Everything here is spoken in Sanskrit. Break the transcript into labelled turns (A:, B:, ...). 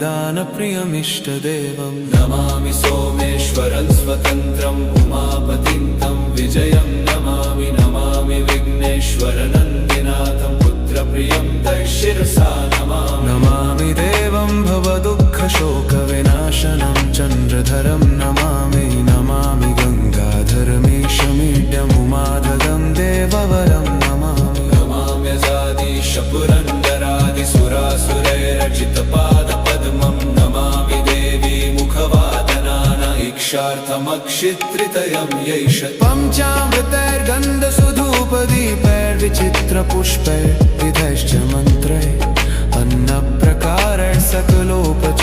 A: दानप्रियमिष्टदेवं नमामि सोमेश्वरं स्वतन्त्रम् उमापतिं तं विजयं नमामि नमामि विघ्नेश्वरनन्दिनाथं पुत्रप्रियं तैशिरसा नमामि देवं भवदुःखशोकविनाशनं चन्द्रधरं नमामि नमामि गङ्गाधरमीशमीड्यमुमाधगं देववरं नमामि नमाम्यजादिशपुरन्दरादिसुरासुरैरचितपादपद्मं नमामि देवी मुखवादनानैक्षार्थमक्षित्रितयं यैष पञ्चामृतैर्गन्धसुधूपदीपैर्विचित्रपुष्पैर्विधैश्च मन्त्रैः अन्नप्रकारैः सकलोपचारैः